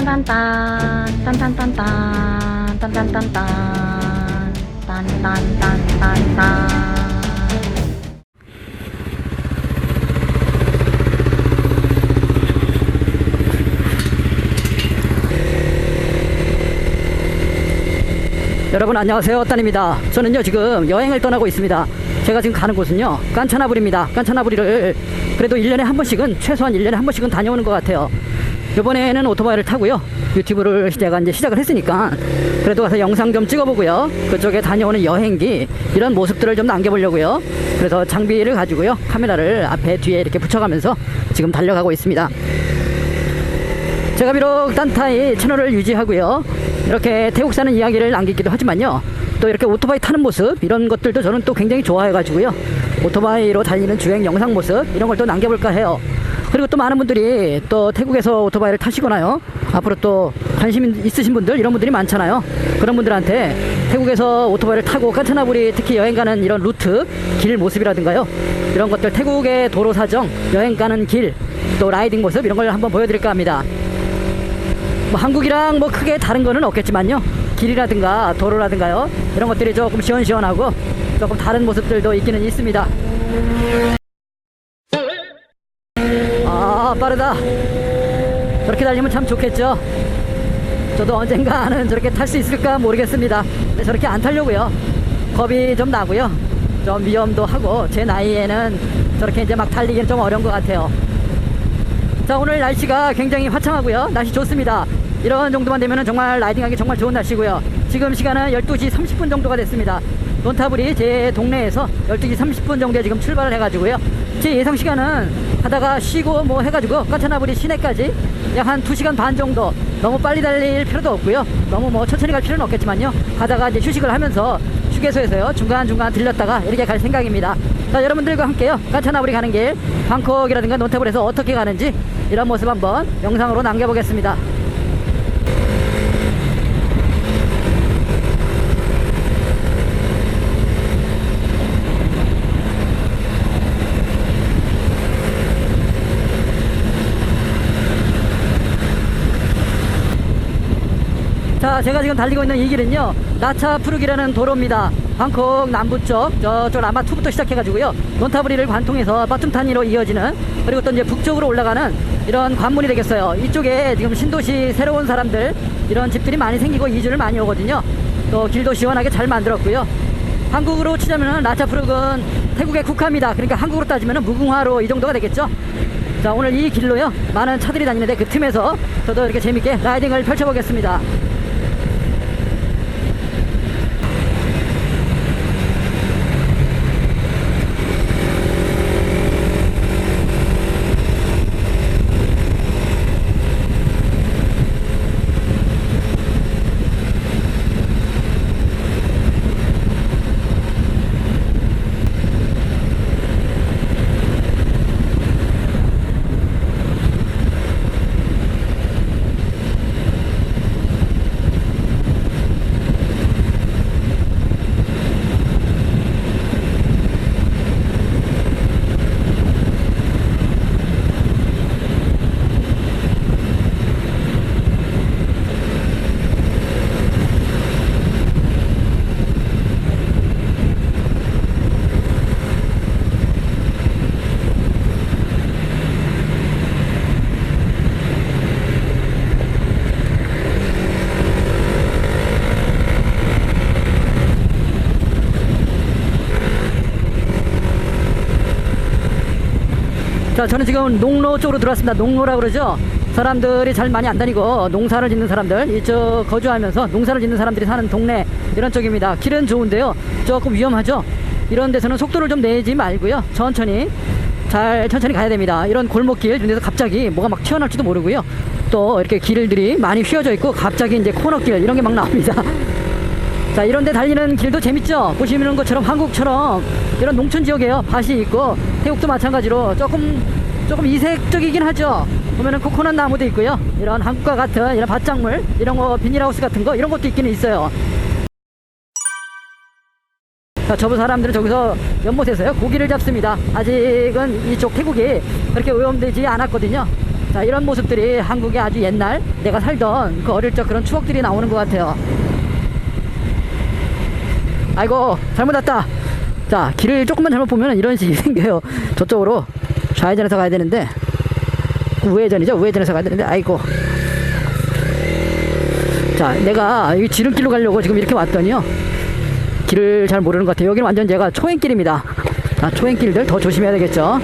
딴딴딴딴 딴딴딴딴 딴딴딴딴 딴딴딴딴딴. 여러분 안녕하세요, 딴입니다. 저는요 지금 여행을 떠나고 있습니다. 제가 지금 가는 곳은요 깐차나브리입니다. 깐차나브리를 그래도 1년에 한 번씩은, 최소한 1년에 한 번씩은 다녀오는 것 같아요. 이번에는 오토바이를 타고요, 유튜브를 제가 이제 시작을 했으니까 그래도 가서 영상 좀 찍어보고요, 그쪽에 다녀오는 여행기 이런 모습들을 좀 남겨보려고요. 그래서 장비를 가지고요, 카메라를 앞에 뒤에 이렇게 붙여가면서 지금 달려가고 있습니다. 제가 비록 딴타이 채널을 유지하고요, 이렇게 태국 사는 이야기를 남기기도 하지만요, 또 이렇게 오토바이 타는 모습 이런 것들도 저는 또 굉장히 좋아해가지고요, 오토바이로 달리는 주행 영상 모습 이런 걸 또 남겨볼까 해요. 그리고 또 많은 분들이 또 태국에서 오토바이를 타시거나요, 앞으로 또 관심 있으신 분들, 이런 분들이 많잖아요. 그런 분들한테 태국에서 오토바이를 타고 깐차나브리 특히 여행 가는 이런 루트, 길 모습이라든가요, 이런 것들, 태국의 도로 사정, 여행 가는 길, 또 라이딩 모습 이런 걸 한번 보여드릴까 합니다. 뭐 한국이랑 뭐 크게 다른 거는 없겠지만요, 길이라든가 도로라든가요, 이런 것들이 조금 시원시원하고 조금 다른 모습들도 있기는 있습니다. 아, 빠르다. 저렇게 달리면 참 좋겠죠. 저도 언젠가는 저렇게 탈 수 있을까 모르겠습니다. 근데 저렇게 안 타려고요. 겁이 좀 나고요, 좀 위험도 하고, 제 나이에는 저렇게 이제 막 달리기는 좀 어려운 것 같아요. 자, 오늘 날씨가 굉장히 화창하고요, 날씨 좋습니다. 이런 정도만 되면 정말 라이딩하기 정말 좋은 날씨고요. 지금 시간은 12시 30분 정도가 됐습니다. 논타브리 제 동네에서 12시 30분 정도에 지금 출발을 해가지고요, 제 예상 시간은 하다가 쉬고 뭐 해가지고 깐차나브리 시내까지 약 한 2시간 반 정도, 너무 빨리 달릴 필요도 없고요, 너무 뭐 천천히 갈 필요는 없겠지만요, 가다가 이제 휴식을 하면서 휴게소에서요 중간중간 들렸다가 이렇게 갈 생각입니다. 자, 여러분들과 함께요, 깐차나브리 가는 길, 방콕이라든가 논타브리에서 어떻게 가는지 이런 모습 한번 영상으로 남겨보겠습니다. 자, 제가 지금 달리고 있는 이 길은요 나차푸르기라는 도로입니다. 방콕 남부쪽 저쪽 라마투부터 시작해가지고요, 논타브리를 관통해서 바툼타니로 이어지는, 그리고 또 이제 북쪽으로 올라가는 이런 관문이 되겠어요. 이쪽에 지금 신도시 새로운 사람들, 이런 집들이 많이 생기고 이주를 많이 오거든요. 또 길도 시원하게 잘 만들었고요. 한국으로 치자면은 나차푸르는 태국의 국화입니다. 그러니까 한국으로 따지면은 무궁화로 이 정도가 되겠죠. 자, 오늘 이 길로요 많은 차들이 다니는데 그 틈에서 저도 이렇게 재밌게 라이딩을 펼쳐보겠습니다. 자, 저는 지금 농로 쪽으로 들어왔습니다. 농로라고 그러죠. 사람들이 잘 많이 안 다니고 농사를 짓는 사람들, 이쪽 거주하면서 농사를 짓는 사람들이 사는 동네, 이런 쪽입니다. 길은 좋은데요 조금 위험하죠. 이런 데서는 속도를 좀 내지 말고요, 천천히 가야 됩니다. 이런 골목길 이런 데서 갑자기 뭐가 막 튀어나올지도 모르고요, 또 이렇게 길들이 많이 휘어져 있고 갑자기 이제 코너길 이런 게 막 나옵니다. 자, 이런데 달리는 길도 재밌죠. 보시는 것처럼 한국처럼 이런 농촌 지역에요 밭이 있고, 태국도 마찬가지로 조금 이색적이긴 하죠. 보면은 코코넛 나무도 있고요, 이런 한국과 같은 이런 밭작물, 이런 거 비닐하우스 같은 거 이런 것도 있기는 있어요. 자, 저부 사람들은 저기서 연못에서요 고기를 잡습니다. 아직은 이쪽 태국이 그렇게 오염되지 않았거든요. 자, 이런 모습들이 한국의 아주 옛날 내가 살던 그 어릴 적 그런 추억들이 나오는 것 같아요. 아이고, 잘못 왔다. 자, 길을 조금만 잘못 보면 이런 식이 생겨요. 저쪽으로 좌회전해서 가야 되는데, 우회전이죠. 우회전해서 가야 되는데, 아이고. 자, 내가 이 지름길로 가려고 지금 이렇게 왔더니요, 길을 잘 모르는 것 같아요. 여기는 완전 제가 초행길입니다. 자, 초행길들 더 조심해야 되겠죠.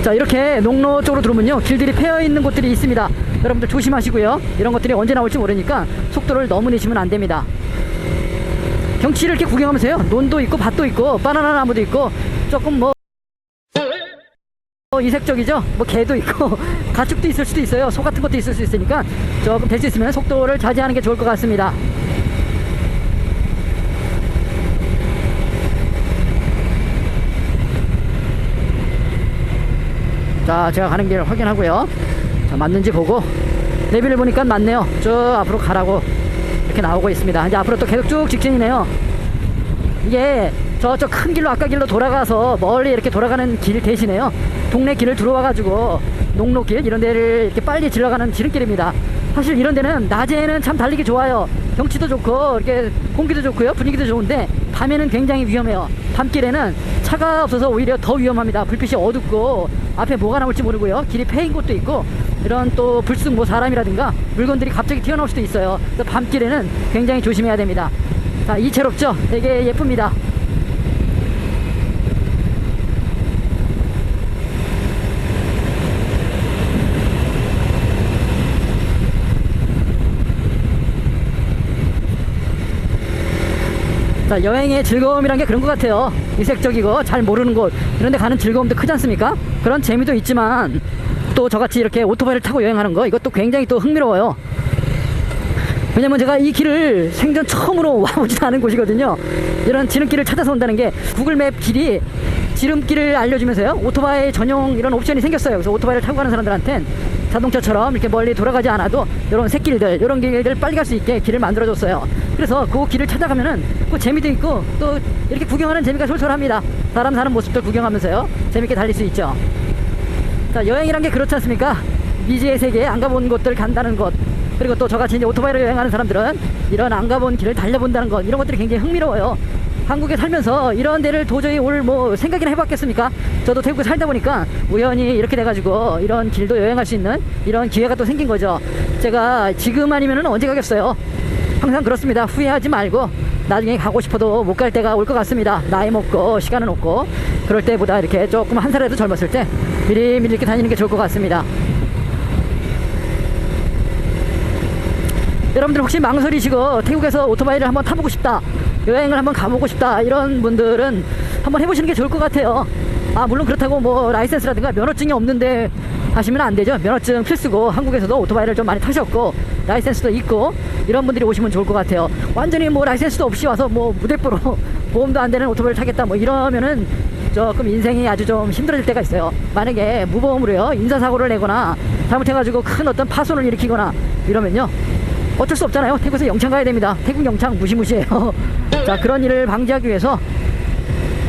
자, 이렇게 농로 쪽으로 들어오면요, 길들이 패여 있는 곳들이 있습니다. 여러분들 조심하시고요. 이런 것들이 언제 나올지 모르니까 속도를 너무 내시면 안 됩니다. 경치를 이렇게 구경하면서요, 논도 있고 밭도 있고 바나나 나무도 있고 조금 뭐 이색적이죠. 뭐 개도 있고 가축도 있을 수도 있어요. 소 같은 것도 있을 수 있으니까 조금 될 수 있으면 속도를 자제하는 게 좋을 것 같습니다. 자, 제가 가는 길 확인하고요. 자, 맞는지 보고 내비를 보니까 맞네요. 저 앞으로 가라고 이렇게 나오고 있습니다. 이제 앞으로 또 계속 쭉 직진이네요. 이게 저쪽 큰 길로 아까 길로 돌아가서 멀리 이렇게 돌아가는 길 대신에요, 동네 길을 들어와가지고 농로길 이런 데를 이렇게 빨리 질러가는 지름길입니다. 사실 이런 데는 낮에는 참 달리기 좋아요. 경치도 좋고 이렇게 공기도 좋고요, 분위기도 좋은데 밤에는 굉장히 위험해요. 밤길에는 차가 없어서 오히려 더 위험합니다. 불빛이 어둡고 앞에 뭐가 나올지 모르고요, 길이 패인 곳도 있고, 이런 또 불쑥 뭐 사람이라든가 물건들이 갑자기 튀어나올 수도 있어요. 그래서 밤길에는 굉장히 조심해야 됩니다. 자, 이채롭죠? 되게 예쁩니다. 자, 여행의 즐거움이란 게 그런 것 같아요. 이색적이고 잘 모르는 곳 이런 데 가는 즐거움도 크지 않습니까? 그런 재미도 있지만 또 저같이 이렇게 오토바이를 타고 여행하는 거, 이것도 굉장히 또 흥미로워요. 왜냐면 제가 이 길을 생전 처음으로 와보지 않은 곳이거든요. 이런 지름길을 찾아서 온다는 게, 구글맵 길이 지름길을 알려주면서요, 오토바이 전용 이런 옵션이 생겼어요. 그래서 오토바이를 타고 가는 사람들한텐 자동차처럼 이렇게 멀리 돌아가지 않아도 이런 새길들, 이런 길들 빨리 갈 수 있게 길을 만들어줬어요. 그래서 그 길을 찾아가면은 그 재미도 있고 또 이렇게 구경하는 재미가 솔솔합니다. 사람 사는 모습들 구경하면서요, 재밌게 달릴 수 있죠. 자, 여행이란 게 그렇지 않습니까? 미지의 세계에 안 가본 곳들 간다는 것, 그리고 또 저같이 이제 오토바이로 여행하는 사람들은 이런 안 가본 길을 달려본다는 것, 이런 것들이 굉장히 흥미로워요. 한국에 살면서 이런 데를 도저히 올 뭐 생각이나 해봤겠습니까? 저도 태국에 살다 보니까 우연히 이렇게 돼가지고 이런 길도 여행할 수 있는 이런 기회가 또 생긴 거죠. 제가 지금 아니면은 언제 가겠어요? 항상 그렇습니다. 후회하지 말고 나중에 가고 싶어도 못 갈 때가 올 것 같습니다. 나이 먹고 시간은 없고 그럴 때보다 이렇게 조금 한 살이라도 젊었을 때 미리미리 이렇게 다니는 게 좋을 것 같습니다. 여러분들 혹시 망설이시고 태국에서 오토바이를 한번 타보고 싶다, 여행을 한번 가보고 싶다, 이런 분들은 한번 해보시는 게 좋을 것 같아요. 물론 그렇다고 뭐 라이센스라든가 면허증이 없는데 하시면 안 되죠. 면허증 필수고, 한국에서도 오토바이를 좀 많이 타셨고 라이센스도 있고 이런 분들이 오시면 좋을 것 같아요. 완전히 뭐 라이센스도 없이 와서 뭐 무대뽀로 보험도 안 되는 오토바이를 타겠다 뭐 이러면은 조금 인생이 아주 좀 힘들어질 때가 있어요. 만약에 무보험으로요 인사사고를 내거나 잘못해가지고 큰 어떤 파손을 일으키거나 이러면요, 어쩔 수 없잖아요. 태국에서 영창 가야 됩니다. 태국 영창 무시무시해요. 자, 그런 일을 방지하기 위해서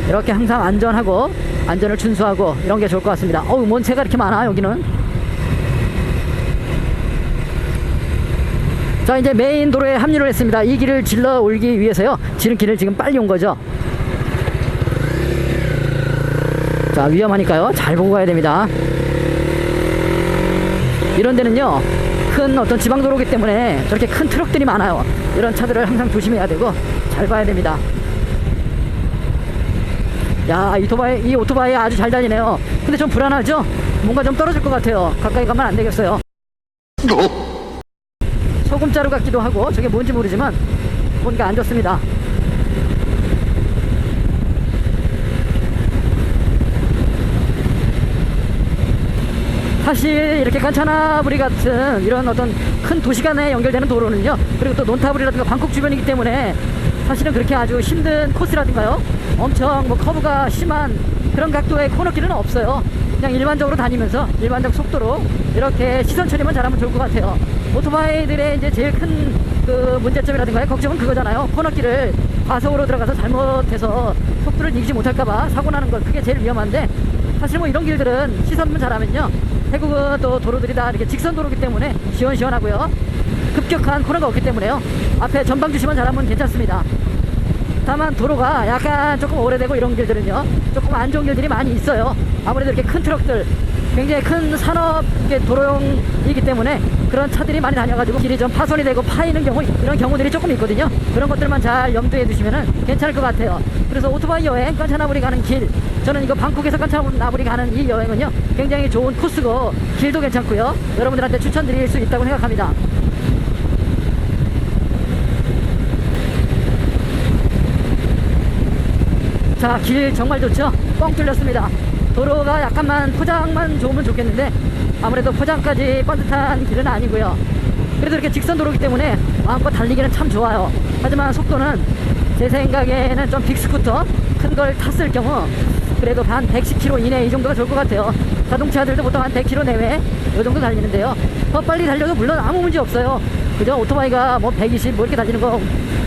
이렇게 항상 안전하고 안전을 준수하고 이런 게 좋을 것 같습니다. 어우, 뭔 새가 이렇게 많아 여기는. 자, 이제 메인 도로에 합류를 했습니다. 이 길을 질러 올기 위해서요, 지름길을 지금 빨리 온 거죠. 자, 위험하니까요 잘 보고 가야 됩니다. 이런 데는요 큰 어떤 지방도로이기 때문에 저렇게 큰 트럭들이 많아요. 이런 차들을 항상 조심해야 되고 잘 봐야 됩니다. 야, 이 오토바이 아주 잘 다니네요. 근데 좀 불안하죠? 뭔가 좀 떨어질 것 같아요. 가까이 가면 안 되겠어요. 소금자루 같기도 하고 저게 뭔지 모르지만 보니까 안 좋습니다. 사실 이렇게 깐차나부리 같은 이런 어떤 큰 도시 간에 연결되는 도로는요, 그리고 또 논타부리라든가 방콕 주변이기 때문에 사실은 그렇게 아주 힘든 코스라든가요, 엄청 뭐 커브가 심한 그런 각도의 코너길은 없어요. 그냥 일반적으로 다니면서 일반적 속도로 이렇게 시선 처리만 잘하면 좋을 것 같아요. 오토바이들의 이제 제일 큰 그 문제점이라든가 걱정은 그거잖아요. 코너길을 과속으로 들어가서 잘못해서 속도를 이기지 못할까봐 사고 나는 것, 그게 제일 위험한데, 사실 뭐 이런 길들은 시선만 잘하면요, 태국은 또 도로들이 다 이렇게 직선 도로기 때문에 시원시원하고요, 급격한 코너가 없기 때문에요, 앞에 전방 주시만 잘하면 괜찮습니다. 다만 도로가 약간 조금 오래되고 이런 길들은요, 조금 안 좋은 길들이 많이 있어요. 아무래도 이렇게 큰 트럭들, 굉장히 큰 산업 도로용이기 때문에 그런 차들이 많이 다녀가지고 길이 좀 파손이 되고 파이는 경우, 이런 경우들이 조금 있거든요. 그런 것들만 잘 염두에 두시면 괜찮을 것 같아요. 그래서 오토바이 여행 깐차나브리 가는 길, 저는 이거 방콕에서 깐차나브리 가는 이 여행은요, 굉장히 좋은 코스고 길도 괜찮고요, 여러분들한테 추천드릴 수 있다고 생각합니다. 자, 길 정말 좋죠? 뻥 뚫렸습니다. 도로가 약간만 포장만 좋으면 좋겠는데 아무래도 포장까지 뻔듯한 길은 아니고요. 그래도 이렇게 직선 도로기 때문에 마음껏 달리기는 참 좋아요. 하지만 속도는 제 생각에는 좀 빅스쿠터 큰 걸 탔을 경우 그래도 한 110km 이내 이 정도가 좋을 것 같아요. 자동차들도 보통 한 100km 내외 이 정도 달리는데요, 더 빨리 달려도 물론 아무 문제 없어요. 그죠? 오토바이가 뭐 120 뭐 이렇게 달리는 거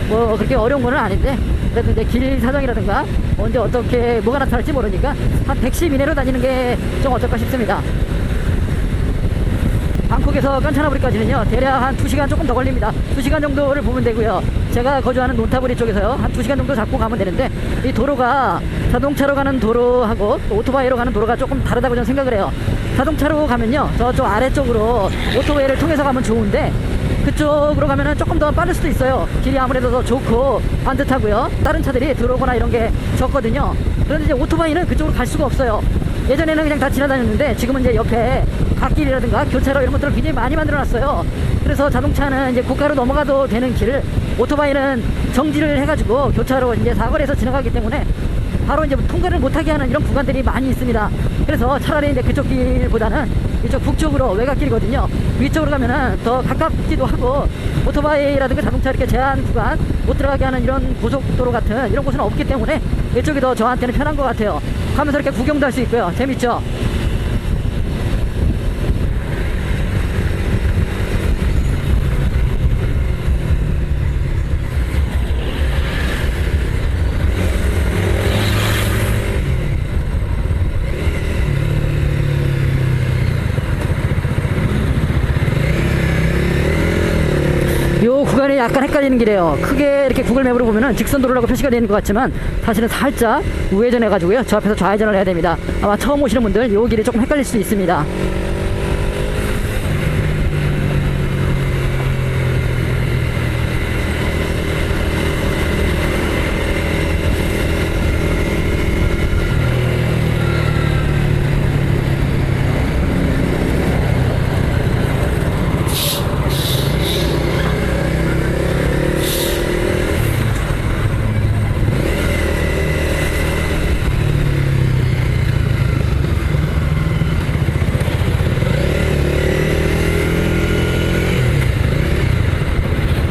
뭐 그렇게 어려운 거는 아닌데, 그래도 이제 길 사정이라든가 언제 어떻게 뭐가 나타날지 모르니까 한 110 이내로 다니는 게 좀 어떨까 싶습니다. 방콕에서 깐차나브리까지는요, 대략 한 2시간 조금 더 걸립니다. 2시간 정도를 보면 되고요. 제가 거주하는 논타브리 쪽에서요, 한 2시간 정도 잡고 가면 되는데, 이 도로가 자동차로 가는 도로하고 또 오토바이로 가는 도로가 조금 다르다고 저는 생각을 해요. 자동차로 가면요, 저쪽 아래쪽으로 오토웨이를 통해서 가면 좋은데, 그쪽으로 가면은 조금 더 빠를 수도 있어요. 길이 아무래도 더 좋고 반듯하고요, 다른 차들이 들어오거나 이런 게 적거든요. 그런데 이제 오토바이는 그쪽으로 갈 수가 없어요. 예전에는 그냥 다 지나다녔는데 지금은 이제 옆에 갓길이라든가 교차로 이런 것들을 굉장히 많이 만들어 놨어요. 그래서 자동차는 이제 고가로 넘어가도 되는 길을 오토바이는 정지를 해가지고 교차로 이제 사거리에서 지나가기 때문에 바로 이제 통과를 못하게 하는 이런 구간들이 많이 있습니다. 그래서 차라리 이제 그쪽 길보다는 이쪽 북쪽으로 외곽길이거든요. 위쪽으로 가면은 더 가깝기도 하고, 오토바이라든가 자동차 이렇게 제한 구간 못 들어가게 하는 이런 고속도로 같은 이런 곳은 없기 때문에 이쪽이 더 저한테는 편한 것 같아요. 가면서 이렇게 구경도 할 수 있고요. 재밌죠? 요 구간이 약간 헷갈리는 길이에요. 크게 이렇게 구글 맵으로 보면은 직선 도로라고 표시가 되어 있는 것 같지만 사실은 살짝 우회전해 가지고요, 저 앞에서 좌회전을 해야 됩니다. 아마 처음 오시는 분들 요 길이 조금 헷갈릴 수도 있습니다.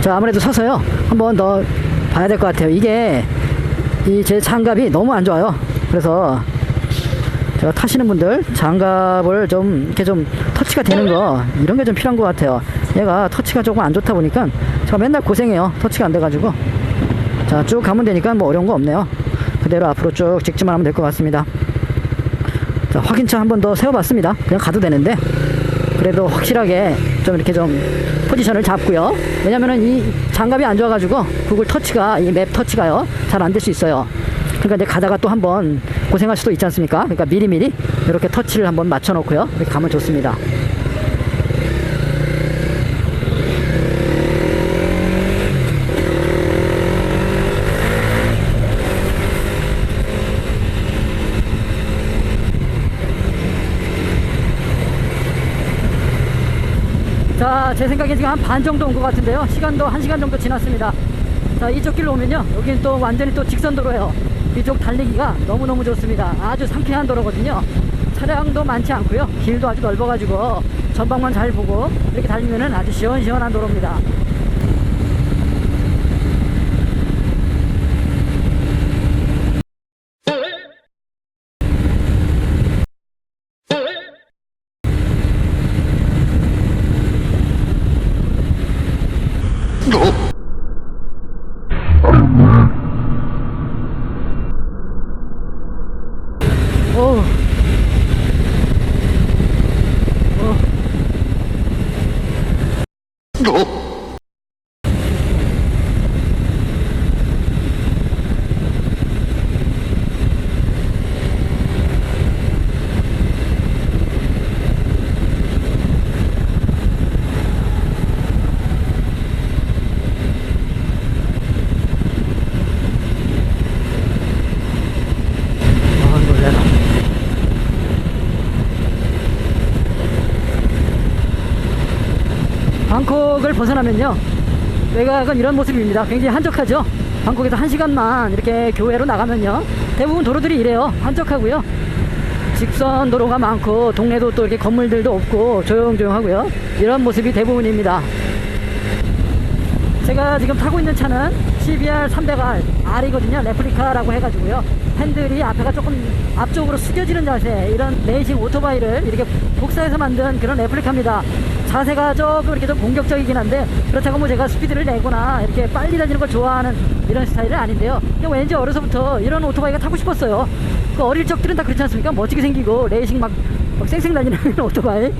자, 아무래도 서서요 한번 더 봐야 될 것 같아요. 이게 이 제 장갑이 너무 안 좋아요. 그래서 제가 타시는 분들 장갑을 좀 이렇게 좀 터치가 되는 거, 이런 게 좀 필요한 것 같아요. 얘가 터치가 조금 안 좋다 보니까 제가 맨날 고생해요. 터치가 안 돼가지고. 자, 쭉 가면 되니까 뭐 어려운 거 없네요. 그대로 앞으로 쭉 직진만 하면 될 것 같습니다. 자, 확인차 한 번 더 세워봤습니다. 그냥 가도 되는데 그래도 확실하게 좀 이렇게 좀 포지션을 잡고요. 왜냐면은 이 장갑이 안 좋아가지고 구글 터치가, 이 맵 터치가요 잘 안 될 수 있어요. 그러니까 이제 가다가 또 한번 고생할 수도 있지 않습니까? 그러니까 미리미리 이렇게 터치를 한번 맞춰 놓고요, 이렇게 가면 좋습니다. 자, 제 생각에 지금 한 반 정도 온 것 같은데요. 시간도 1시간 정도 지났습니다. 자, 이쪽 길로 오면요, 여기는 또 완전히 또 직선도로예요. 이쪽 달리기가 너무너무 좋습니다. 아주 상쾌한 도로거든요. 차량도 많지 않고요, 길도 아주 넓어가지고 전방만 잘 보고 이렇게 달리면은 아주 시원시원한 도로입니다. 방콕을 벗어나면요, 외곽은 이런 모습입니다. 굉장히 한적하죠. 방콕에서 1시간만 이렇게 교외로 나가면요, 대부분 도로들이 이래요. 한적하고요, 직선 도로가 많고 동네도 또 이렇게 건물들도 없고 조용조용하고요, 이런 모습이 대부분입니다. 제가 지금 타고 있는 차는 CBR 300R R이거든요. 레플리카라고 해가지고요, 핸들이 앞에가 조금 앞쪽으로 숙여지는 자세, 이런 레이싱 오토바이를 이렇게 복사해서 만든 그런 레플리카입니다. 자세가 조금 이렇게 좀 공격적이긴 한데, 그렇다고 뭐 제가 스피드를 내거나 이렇게 빨리 달리는 걸 좋아하는 이런 스타일은 아닌데요, 그냥 왠지 어려서부터 이런 오토바이가 타고 싶었어요. 그 어릴 적들은 다 그렇지 않습니까? 멋지게 생기고 레이싱 막 쌩쌩 달리는 오토바이,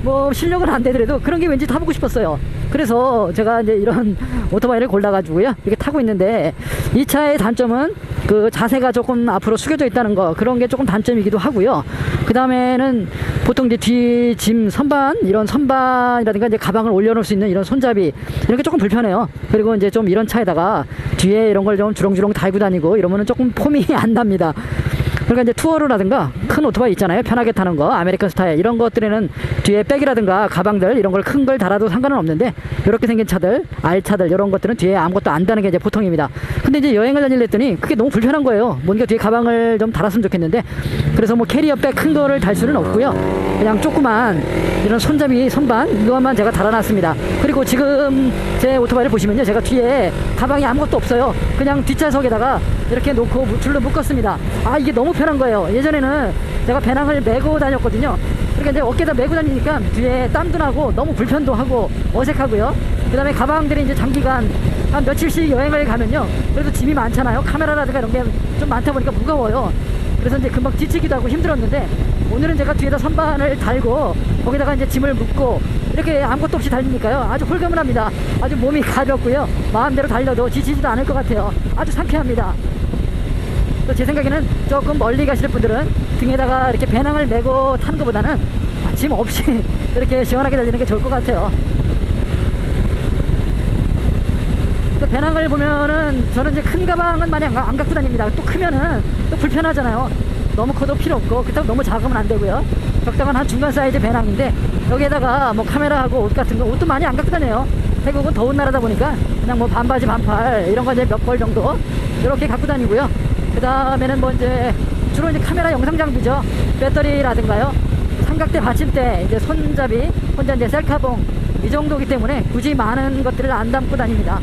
뭐 실력은 안 되더라도 그런 게 왠지 타보고 싶었어요. 그래서 제가 이제 이런 오토바이를 골라가지고요, 이렇게 타고 있는데, 이 차의 단점은 그 자세가 조금 앞으로 숙여져 있다는 거, 그런 게 조금 단점이기도 하고요. 그 다음에는 보통 이제 뒤 짐 선반, 이런 선반이라든가 이제 가방을 올려놓을 수 있는 이런 손잡이, 이런 게 조금 불편해요. 그리고 이제 좀 이런 차에다가 뒤에 이런 걸 좀 주렁주렁 달고 다니고 이러면은 조금 폼이 안 납니다. 그러니까 이제 투어로라든가 큰 오토바이 있잖아요, 편하게 타는 거, 아메리칸 스타일, 이런 것들에는 뒤에 백이라든가 가방들 이런 걸 큰 걸 달아도 상관은 없는데, 이렇게 생긴 차들, R차들, 이런 것들은 뒤에 아무것도 안 다는 게 이제 보통입니다. 근데 이제 여행을 다니려 했더니 그게 너무 불편한 거예요. 뭔가 뒤에 가방을 좀 달았으면 좋겠는데, 그래서 뭐 캐리어 백 큰 거를 달 수는 없고요, 그냥 조그만 이런 손잡이 선반, 이것만 제가 달아놨습니다. 그리고 지금 제 오토바이를 보시면요, 제가 뒤에 가방이 아무것도 없어요. 그냥 뒷좌석에다가 이렇게 놓고 줄로 묶었습니다. 아, 이게 너무 편한 거예요. 예전에는 제가 배낭을 메고 다녔거든요. 그러니까 이제 어깨에다 메고 다니니까 뒤에 땀도 나고 너무 불편도 하고 어색하고요. 그 다음에 가방들이 이제 장기간 한 며칠씩 여행을 가면요, 그래도 짐이 많잖아요. 카메라라든가 이런 게 좀 많다 보니까 무거워요. 그래서 이제 금방 지치기도 하고 힘들었는데, 오늘은 제가 뒤에다 선반을 달고 거기다가 이제 짐을 묶고 이렇게 아무것도 없이 달리니까요, 아주 홀가분합니다. 아주 몸이 가볍고요, 마음대로 달려도 지치지도 않을 것 같아요. 아주 상쾌합니다. 또 제 생각에는 조금 멀리 가시는 분들은 등에다가 이렇게 배낭을 메고 타는 것보다는 짐 없이 이렇게 시원하게 달리는 게 좋을 것 같아요. 또 배낭을 보면은 저는 이제 큰 가방은 많이 안 갖고 다닙니다. 또 크면은 또 불편하잖아요. 너무 커도 필요 없고, 그렇다고 너무 작으면 안 되고요. 적당한 한 중간 사이즈 배낭인데, 여기에다가 뭐 카메라하고 옷 같은 거, 옷도 많이 안 갖고 다녀요. 태국은 더운 나라다 보니까 그냥 뭐 반바지 반팔 이런 거 이제 몇 벌 정도 이렇게 갖고 다니고요. 그 다음에는 뭐 이제 주로 이제 카메라 영상 장비죠. 배터리라든가요, 삼각대 받침대, 이제 손잡이, 혼자 이제 셀카봉, 이 정도기 때문에 굳이 많은 것들을 안 담고 다닙니다.